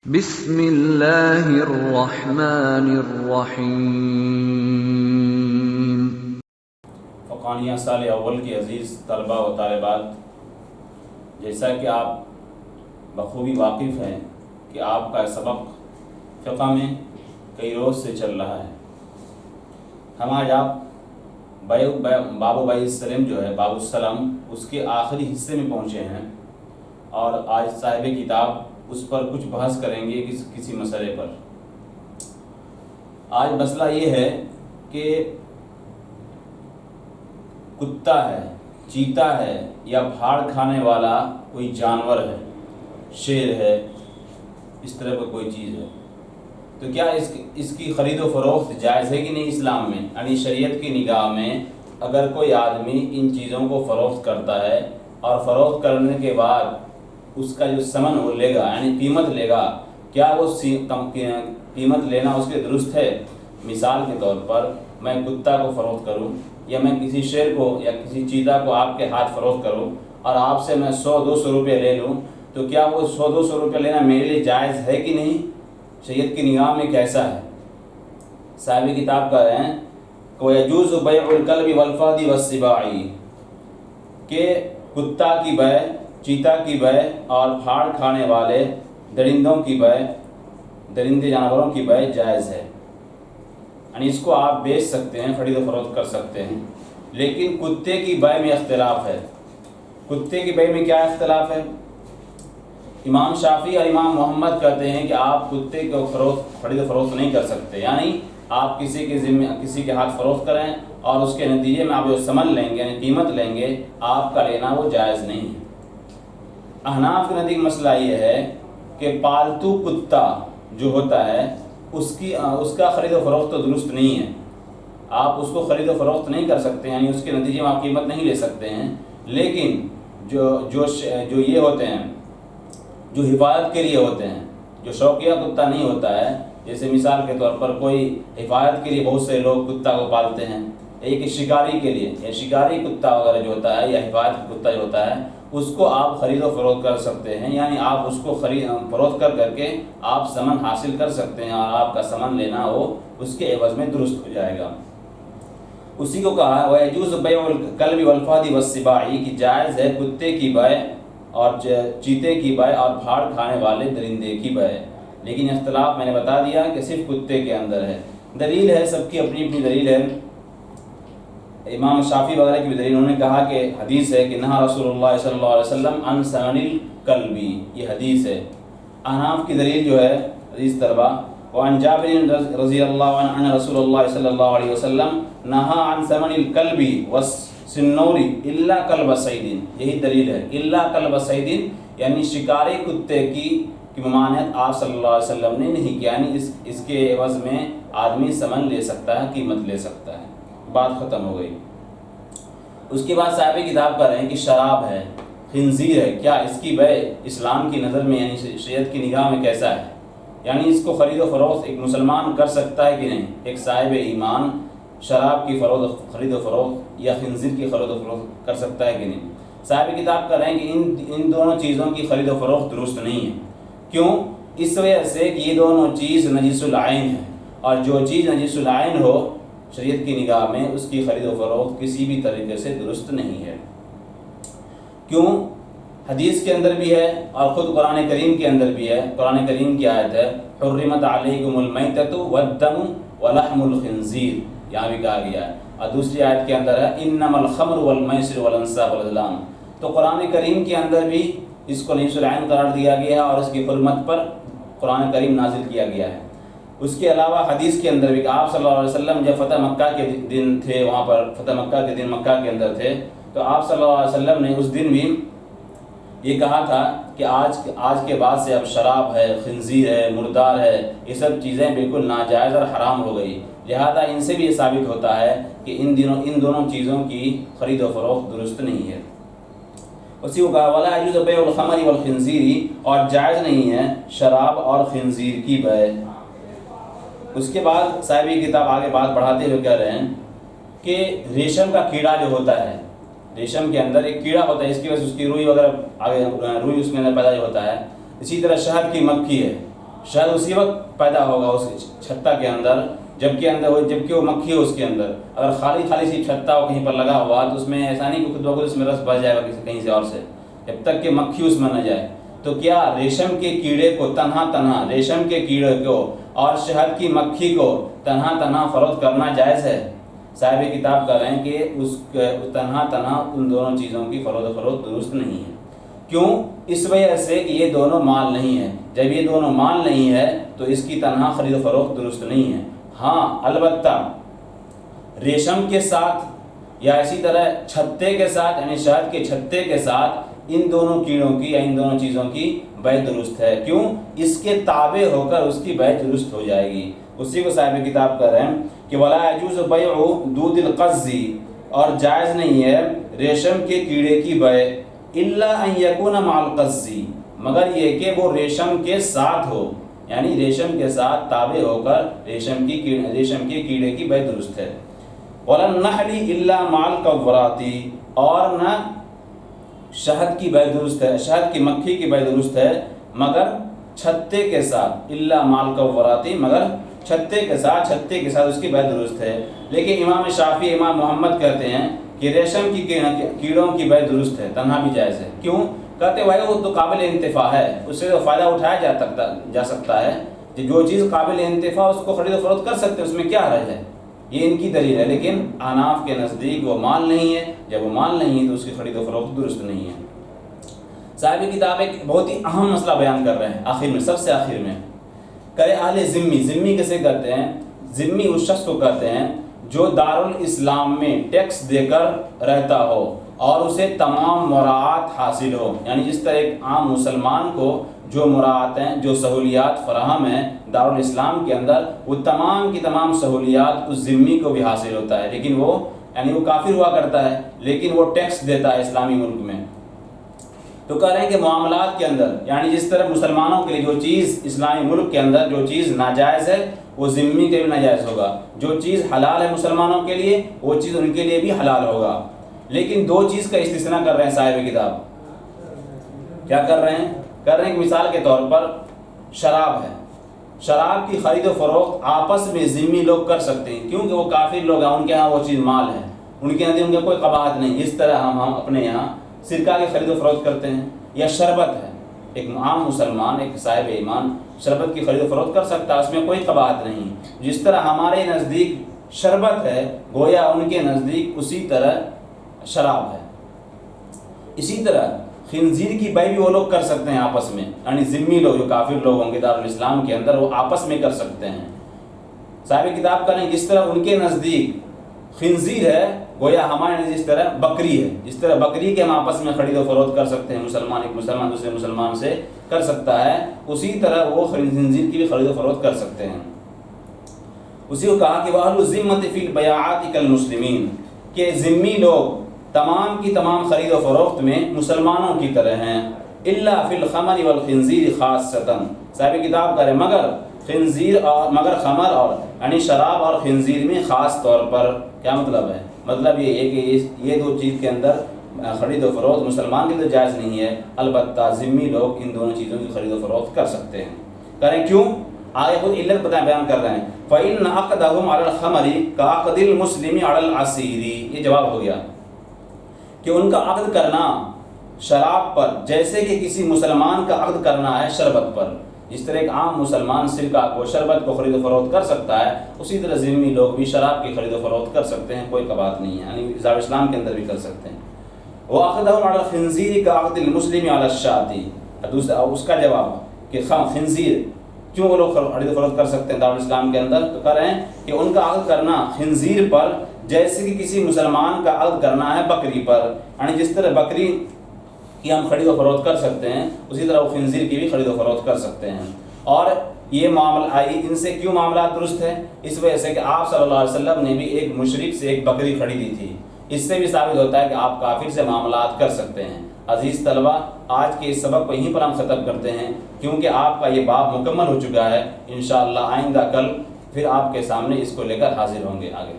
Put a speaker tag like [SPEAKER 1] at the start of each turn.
[SPEAKER 1] بسم اللہ الرحمن الرحیم۔
[SPEAKER 2] فقانیہ سال اول کے عزیز طلباء و طالبات، جیسا کہ آپ بخوبی واقف ہیں کہ آپ کا سبق فقہ میں کئی روز سے چل رہا ہے۔ ہم آج آپ باب بیع السلم جو ہے باب السلام اس کے آخری حصے میں پہنچے ہیں، اور آج صاحب کتاب اس پر کچھ بحث کریں گے کسی مسئلے پر۔ آج مسئلہ یہ ہے کہ کتا ہے، چیتا ہے یا پھاڑ کھانے والا کوئی جانور ہے، شیر ہے، اس طرح کا کوئی چیز ہے، تو کیا اس کی خرید و فروخت جائز ہے کہ نہیں اسلام میں؟ یعنی شریعت کی نگاہ میں اگر کوئی آدمی ان چیزوں کو فروخت کرتا ہے اور فروخت کرنے کے بعد اس کا جو ثمن وہ لے گا یعنی قیمت لے گا، کیا وہ قیمت لینا اس کے درست ہے؟ مثال کے طور پر میں کتا کو فروخت کروں یا میں کسی شیر کو یا کسی چیتا کو آپ کے ہاتھ فروخت کروں اور آپ سے میں 100-200 روپے لے لوں، تو کیا وہ 100-200 روپے لینا میرے لیے جائز ہے کہ نہیں؟ شریعت کی نگاہ میں کیسا ہے؟ صاحب کتاب کہہ رہے ہیں وَيَجُوزُ بَيْعُ الْكَلْبِ وَالْفَهْدِ وَالسِّبَاعِ، کہ کتا کی بیع، چیتا کی بیع اور پھاڑ کھانے والے درندوں کی بیع، درندے جانوروں کی بیع جائز ہے، یعنی اس کو آپ بیچ سکتے ہیں، خرید و فروخت کر سکتے ہیں۔ لیکن کتے کی بیع میں اختلاف ہے۔ کتے کی بیع میں کیا اختلاف ہے؟ امام شافعی اور امام محمد کہتے ہیں کہ آپ کتے کو خرید و فروخت نہیں کر سکتے، یعنی آپ کسی کے ہاتھ فروخت کریں اور اس کے نتیجے میں آپ جو ثمن لیں گے یعنی قیمت لیں گے، آپ کا لینا وہ جائز نہیں ہے۔ احناف کے نزدیک مسئلہ یہ ہے کہ پالتو کتا جو ہوتا ہے اس کا خرید و فروخت تو درست نہیں ہے، آپ اس کو خرید و فروخت نہیں کر سکتے، یعنی اس کے نتیجے میں آپ قیمت نہیں لے سکتے ہیں۔ لیکن جو یہ ہوتے ہیں جو حفاظت کے لیے ہوتے ہیں، جو شوقیہ کتا نہیں ہوتا ہے، جیسے مثال کے طور پر کوئی حفاظت کے لیے بہت سے لوگ کتا کو پالتے ہیں، ایک شکاری کے لیے یا شکاری کتا وغیرہ جو ہوتا ہے یا حفاظت کتا جو ہوتا ہے، اس کو آپ خرید و فروخت کر سکتے ہیں، یعنی آپ اس کو فروخت کر کے آپ ثمن حاصل کر سکتے ہیں اور آپ کا ثمن لینا ہو اس کے عوض میں درست ہو جائے گا۔ اسی کو کہا ہے وَيَجُوزُ بَيْعُ الْكَلْبِ وَالْفَهْدِ وَالسِّبَاعِ، کہ جائز ہے کتے کی بیع اور چیتے کی بیع اور پھاڑ کھانے والے درندے کی بیع، لیکن اختلاف میں نے بتا دیا کہ صرف کتے کے اندر ہے۔ دلیل ہے، سب کی اپنی اپنی دلیل ہے۔ امام شافعی وغیرہ کی بھی دلیل، انہوں نے کہا کہ حدیث ہے کہ نہا رسول اللہ صلی اللہ علیہ وسلم عن ثمن الکلب، یہ حدیث ہے۔ احناف کی دلیل جو ہے حدیث طلبہ وعن جابر رضی اللہ عنہ ان رسول اللہ صلی اللہ علیہ وسلم نہا عن ثمن الکلب والسنور الا کلب صید، یہی دلیل ہے، الا کلب صید، یعنی شکاری کتے کی ممانعت آپ صلی اللہ علیہ وسلم نے نہیں کیا، یعنی اس کے عوض میں آدمی ثمن لے سکتا ہے، قیمت لے سکتا ہے، بات ختم ہو گئی۔ اس کے بعد صاحب کتاب کر رہے ہیں کہ شراب ہے، خنزیر ہے، کیا اس کی بیع اسلام کی نظر میں یعنی شریعت کی نگاہ میں کیسا ہے؟ یعنی اس کو خرید و فروخت ایک مسلمان کر سکتا ہے کہ نہیں؟ ایک صاحب ایمان شراب کی خرید و فروخت یا خنزیر کی خرید و فروخت کر سکتا ہے کہ نہیں؟ صاحب کتاب کر رہے ہیں کہ ان دونوں چیزوں کی خرید و فروخت درست نہیں ہے۔ کیوں؟ اس وجہ سے کہ یہ دونوں چیز نجس العین ہے، اور جو چیز نجس العین ہو شریعت کی نگاہ میں اس کی خرید و فروخت کسی بھی طریقے سے درست نہیں ہے۔ کیوں؟ حدیث کے اندر بھی ہے اور خود قرآن کریم کے اندر بھی ہے۔ قرآن کریم کی آیت ہے حرمت علیکم المیتۃ والدم ولحم الخنزیر، یہاں بھی کہا گیا ہے، اور دوسری آیت کے اندر ہے انما الخمر والمیسر والانصاب والازلام۔ تو قرآن کریم کے اندر بھی اس کو نجس العین قرار دیا گیا ہے اور اس کی حرمت پر قرآن کریم نازل کیا گیا ہے۔ اس کے علاوہ حدیث کے اندر بھی کہ آپ صلی اللہ علیہ وسلم جب فتح مکہ کے دن تھے، وہاں پر فتح مکہ کے دن مکہ کے اندر تھے، تو آپ صلی اللہ علیہ وسلم نے اس دن بھی یہ کہا تھا کہ آج کے بعد سے اب شراب ہے، خنزیر ہے، مردار ہے، یہ سب چیزیں بالکل ناجائز اور حرام ہو گئی، لہذا ان سے بھی یہ ثابت ہوتا ہے کہ ان دونوں چیزوں کی خرید و فروخت درست نہیں ہے۔ اسی کو کہا ولا یجوز بیع الخمر والخنزیر، اور جائز نہیں ہے شراب اور خنزیر کی بیع۔ اس کے بعد صاحب کتاب آگے بات بڑھاتے ہوئے کہہ رہے ہیں کہ ریشم کا کیڑا جو ہوتا ہے، ریشم کے اندر ایک کیڑا ہوتا ہے، اس کی وجہ سے اس کی روئی وغیرہ آگے روئی اس کے اندر پیدا ہوتا ہے، اسی طرح شہد کی مکھی ہے، شہد اسی وقت پیدا ہوگا اس چھتا کے اندر جبکہ وہ مکھی ہو اس کے اندر. اگر خالی سی چھتا ہو کہیں پر لگا ہوا تو اس میں ایسا نہیں کہ خود بخود اس میں رس بچ جائے گا کہیں سے اور سے، جب تک کہ مکھی اس میں نہ جائے. تو کیا ریشم کے کیڑے کو تنہا ریشم کے کیڑے کو اور شہد کی مکھی کو تنہا فروخت کرنا جائز ہے؟ صاحب کتاب کہہ رہے ہیں کہ اس تنہا ان دونوں چیزوں کی فروخت درست نہیں ہے. کیوں؟ اس وجہ سے کہ یہ دونوں مال نہیں ہے. جب یہ دونوں مال نہیں ہے تو اس کی تنہا خرید و فروخت درست نہیں ہے. ہاں البتہ ریشم کے ساتھ یا اسی طرح چھتے کے ساتھ یعنی شہد کے چھتے کے ساتھ ان دونوں کیڑوں کی یا ان دونوں چیزوں کی بیع درست ہے. کیوں؟ اس کے تابع ہو کر اس کی بیع درست ہو جائے گی. اسی کو صاحب کتاب کہہ رہے ہیں کہ ولا يجوز بیع دود القز، اور جائز نہیں ہے ریشم کے کیڑے کی بیع الا ان یکون مع القز، مگر یہ کہ وہ ریشم کے ساتھ ہو، یعنی ریشم کے ساتھ تابع ہو کر ریشم کے کیڑے کی بیع درست ہے. ولا النحل الا مع القورات، اور نہ شہد کی بیع درست ہے، شہد کی مکھی کی بیع درست ہے مگر چھتے کے ساتھ، الا مع القورات، مگر چھتے کے ساتھ اس کی بیع درست ہے. لیکن امام شافعی امام محمد کہتے ہیں کہ ریشم کی کیڑوں کی بیع درست ہے، تنہا بھی جائز ہے. کیوں؟ کہتے ہیں وہ تو قابل انتفاع ہے، اس سے فائدہ اٹھایا جا سکتا ہے. جو چیز قابل انتفاع اس کو خرید و فروخت کر سکتے ہیں، اس میں کیا حرج ہے؟ یہ ان کی دلیل ہے. لیکن احناف کے نزدیک وہ مال نہیں ہے، جب وہ مال نہیں ہے تو اس کی خرید و فروخت درست نہیں ہے. صاحب کتاب ایک بہت ہی اہم مسئلہ بیان کر رہے ہیں آخر میں، سب سے آخر میں. کرے اہل ذمی کیسے کہتے ہیں؟ ذمی اس شخص کو کہتے ہیں جو دارالاسلام میں ٹیکس دے کر رہتا ہو اور اسے تمام مراعات حاصل ہو. یعنی جس طرح ایک عام مسلمان کو جو مراعات ہیں، جو سہولیات فراہم ہیں دارالاسلام کے اندر، وہ تمام کی تمام سہولیات اس ذمی کو بھی حاصل ہوتا ہے. لیکن وہ کافر ہوا کرتا ہے لیکن وہ ٹیکس دیتا ہے اسلامی ملک میں. تو کہہ رہے ہیں کہ معاملات کے اندر، یعنی جس طرح مسلمانوں کے لیے جو چیز اسلامی ملک کے اندر جو چیز ناجائز ہے وہ ذمی کے بھی ناجائز ہوگا، جو چیز حلال ہے مسلمانوں کے لیے وہ چیز ان کے لیے بھی حلال ہوگا. لیکن دو چیز کا استثناء کر رہے ہیں صاحب کتاب. کیا کر رہے ہیں؟ کر رہے ہیں کہ مثال کے طور پر شراب ہے، شراب کی خرید و فروخت آپس میں ذمی لوگ کر سکتے ہیں کیونکہ وہ کافر لوگ ہیں، ان کے ہاں وہ چیز مال ہے، ان کے اندر کوئی قباحت نہیں. اس طرح ہم اپنے یہاں سرکہ کی خرید و فروخت کرتے ہیں. یا شربت ہے، ایک عام مسلمان ایک صاحب ایمان شربت کی خرید و فروخت کر سکتا ہے، اس میں کوئی قباحت نہیں. جس طرح ہمارے نزدیک شربت ہے گویا ان کے نزدیک اسی طرح شراب ہے. اسی طرح خنزیر کی بیع بھی وہ لوگ کر سکتے ہیں آپس میں، یعنی ذمی لوگ جو کافر لوگ ہوں گے دارالاسلام کے اندر وہ آپس میں کر سکتے ہیں. صاحب کتاب کریں جس طرح ان کے نزدیک خنزیر ہے گویا ہمارے نزدیک جس طرح بکری ہے، جس طرح بکری کے ہم آپس میں خرید و فروخت کر سکتے ہیں، مسلمان ایک مسلمان دوسرے مسلمان سے کر سکتا ہے، اسی طرح وہ خنزیر کی بھی خرید و فروخت کر سکتے ہیں. اسی کو کہا کہ وَأَهْلُ الذِّمَّةِ فِي الْبَيْعَاتِ كَالْمُسْلِمِينَ، کہ ذمی لوگ تمام کی تمام خرید و فروخت میں مسلمانوں کی طرح ہیں. إِلَّا فِي الْخَمَرِ وَالْخِنْزِيرِ خَاصَّةً، صاحب کتاب کرے مگر خمر اور یعنی شراب اور خنزیر میں خاص طور پر. کیا مطلب ہے؟ مطلب یہ ہے کہ یہ دو چیز کے اندر خرید و فروخت مسلمان کے اندر جائز نہیں ہے، البتہ ذمی لوگ ان دونوں چیزوں کی خرید و فروخت کر سکتے ہیں. کریں کیوں؟ آگے خود علت بیان کر رہے ہیں. فَإِنَّ عَقْدَهُمْ عَلَى الْخَمَرِ كَعَقْدِ الْمُسْلِمِ عَلَى الْعَصِيرِ، یہ جواب ہو گیا کہ ان کا عقد کرنا شراب پر جیسے کہ کسی مسلمان کا عقد کرنا ہے شربت پر. جس طرح ایک عام مسلمان سرکہ کو شربت کو خرید و فروخت کر سکتا ہے، اسی طرح ذمی لوگ بھی شراب کی خرید و فروخت کر سکتے ہیں، کوئی قباحت نہیں ہے، یعنی دارالاسلام کے اندر بھی کر سکتے ہیں. وَعَقْدَهُمْ عَلَى الْخِنْزِيرِ كَعَقْدِ الْمُسْلِمِ عَلَى الشَّاةِ، دوسرا اس کا جواب کہ خنزیر کیوں وہ لوگ خرید و فروخت کر سکتے ہیں دارالاسلام کے اندر؟ تو کہہ رہے ہیں کہ ان کا عقد کرنا خنزیر پر جیسے کہ کسی مسلمان کا عقد کرنا ہے بکری پر، یعنی جس طرح بکری کی ہم خرید و فروخت کر سکتے ہیں اسی طرح وہ خنزیر کی بھی خرید و فروخت کر سکتے ہیں. اور یہ معاملہ ان سے کیوں معاملات درست ہے؟ اس وجہ سے کہ آپ صلی اللہ علیہ وسلم نے بھی ایک مشرک سے ایک بکری خریدی تھی. اس سے بھی ثابت ہوتا ہے کہ آپ کافر سے معاملات کر سکتے ہیں. عزیز طلبہ، آج کے اس سبق کو یہیں پر ہم ختم کرتے ہیں کیونکہ آپ کا یہ باب مکمل ہو چکا ہے. انشاءاللہ آئندہ کل پھر آپ کے سامنے اس کو لے کر حاضر ہوں گے. آگے